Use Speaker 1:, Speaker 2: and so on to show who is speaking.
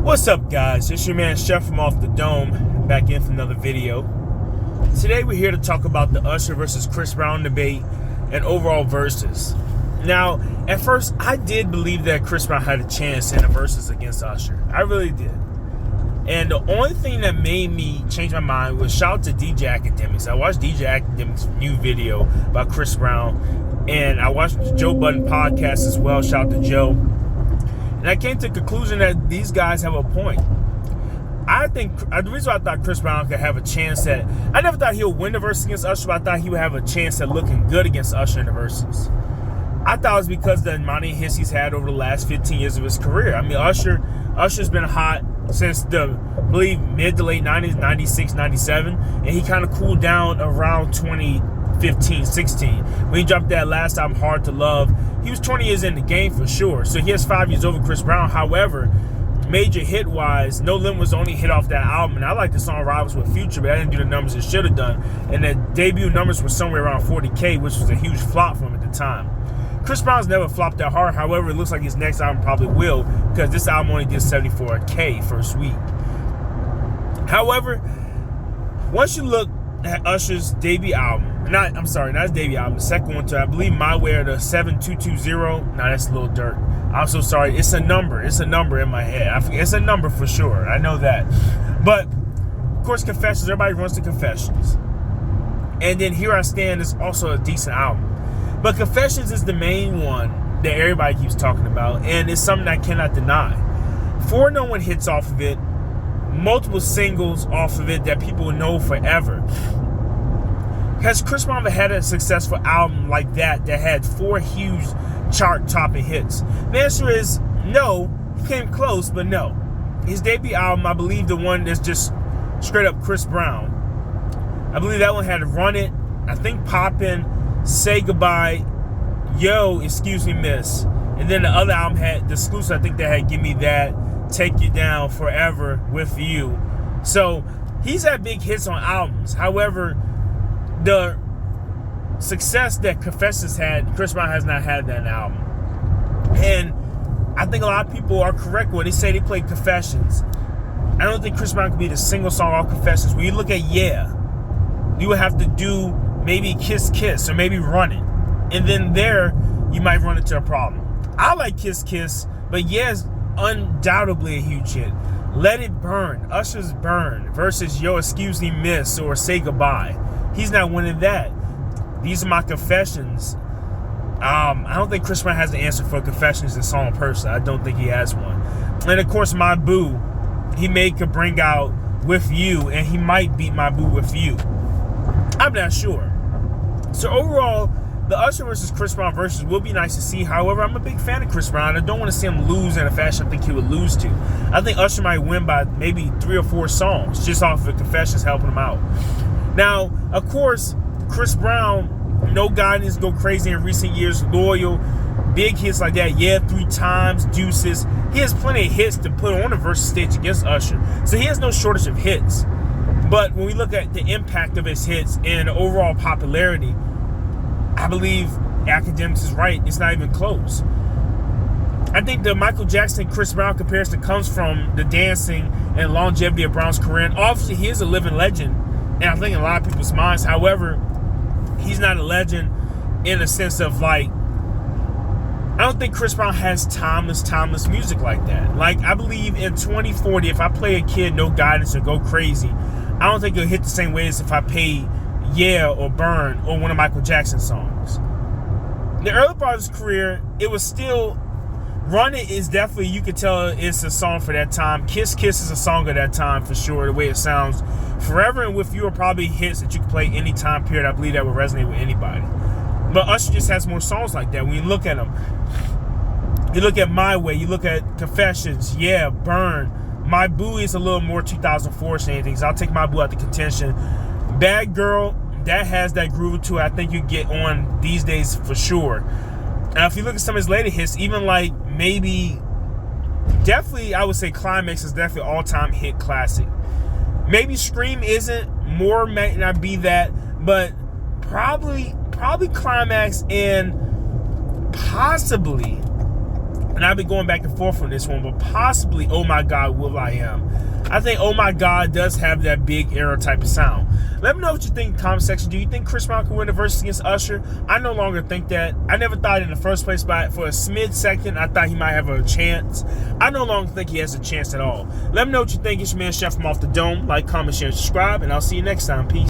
Speaker 1: What's up, guys? It's your man Chef from Off the Dome, back in for another video. Today we're here to talk about the Usher versus Chris Brown debate and overall verses. Now, at first, I did believe that Chris Brown had a chance in the verses against Usher. I really did. And the only thing that made me change my mind was shout out to DJ Academics. I watched DJ Academics' new video about Chris Brown, and I watched the Joe Budden podcast as well. Shout out to Joe. And I came to the conclusion that these guys have a point. I think the reason why I thought Chris Brown could have a chance at, I never thought he'll win the verses against Usher, but I thought he would have a chance at looking good against Usher in the verses. I thought it was because of the amount of hits he's had over the last 15 years of his career. I mean, Usher's been hot since the, I believe, mid to late 90s, 96, 97, and he kind of cooled down around 2015, 16. When he dropped that last album, Hard to Love, he was 20 years in the game for sure. So he has 5 years over Chris Brown. However, major hit-wise, No Limit was the only hit off that album. And I like the song Rivals with Future, but I didn't do the numbers it should have done. And the debut numbers were somewhere around 40K, which was a huge flop for him at the time. Chris Brown's never flopped that hard. However, it looks like his next album probably will, because this album only did 74K first week. However, once you look at Usher's debut album, not his debut album, the second one, I believe My Way, or the 7220. No, that's a little dirt. I'm so sorry. It's a number. It's a number in my head. I forget. It's a number for sure. I know that. But, of course, Confessions. Everybody runs to Confessions. And then Here I Stand is also a decent album. But Confessions is the main one that everybody keeps talking about, and it's something I cannot deny. 4 no one hits off of it, multiple singles off of it that people know forever. Has Chris Brown ever had a successful album like that had 4 huge chart-topping hits? The answer is no. He came close, but no. His debut album, I believe the one that's just straight up Chris Brown, I believe that one had Run It, I think Poppin', Say Goodbye, Yo, Excuse Me Miss. And then the other album had the exclusive, I think they had Give Me That, Take You Down, Forever With You. So he's had big hits on albums. However, the success that Confessions had, Chris Brown has not had that album. And I think a lot of people are correct when they say they played Confessions. I don't think Chris Brown could be the single song off Confessions. When you look at Yeah, you would have to do maybe Kiss Kiss or maybe Run It. And then there, you might run into a problem. I like Kiss Kiss, but Yeah is undoubtedly a huge hit. Let It Burn, Usher's Burn versus Yo, Excuse Me Miss or Say Goodbye. He's not winning that. These are my Confessions. I don't think Chris Brown has the answer for Confessions in song person. I don't think he has one. And of course, My Boo, he could bring out With You, and he might beat My Boo With You. I'm not sure. So overall, the Usher versus Chris Brown versus will be nice to see. However, I'm a big fan of Chris Brown. I don't want to see him lose in a fashion I think he would lose to. I think Usher might win by maybe 3 or 4 songs just off of Confessions helping him out. Now, of course, Chris Brown, No Guidance, Go Crazy in recent years, Loyal, big hits like that, Yeah, 3 Times, Deuces. He has plenty of hits to put on the versus stage against Usher. So he has no shortage of hits. But when we look at the impact of his hits and overall popularity, I believe Academics is right. It's not even close. I think the Michael Jackson-Chris Brown comparison comes from the dancing and longevity of Brown's career. And obviously, he is a living legend, and I think in a lot of people's minds. However, he's not a legend in a sense of like, I don't think Chris Brown has timeless music like that. Like, I believe in 2040, if I play a kid No Guidance or Go Crazy, I don't think it'll hit the same way as if I pay Yeah or Burn or one of Michael Jackson's songs. The early part of his career, it was still, Run It is definitely, you could tell it's a song for that time. Kiss Kiss is a song of that time for sure, the way it sounds. Forever and With You are probably hits that you can play any time period. I believe that would resonate with anybody. But Usher just has more songs like that. When you look at them, you look at My Way, you look at Confessions, Yeah, Burn. My Boo is a little more 2004 anything, so I'll take My Boo out the contention. Bad Girl, that has that groove to it. I think you get on these days for sure. Now, if you look at some of his later hits, even like maybe, definitely, I would say Climax is definitely an all-time hit classic. Maybe Scream isn't, More might not be that, but probably Climax and possibly And I've been going back and forth on this one, but possibly Oh My God, Will I Am. I think Oh My God does have that big era type of sound. Let me know what you think in the comment section. Do you think Chris Brown can win the versus against Usher? I no longer think that. I never thought in the first place, but for a smid second, I thought he might have a chance. I no longer think he has a chance at all. Let me know what you think. It's your man, Chef from Off the Dome. Like, comment, share, subscribe, and I'll see you next time. Peace.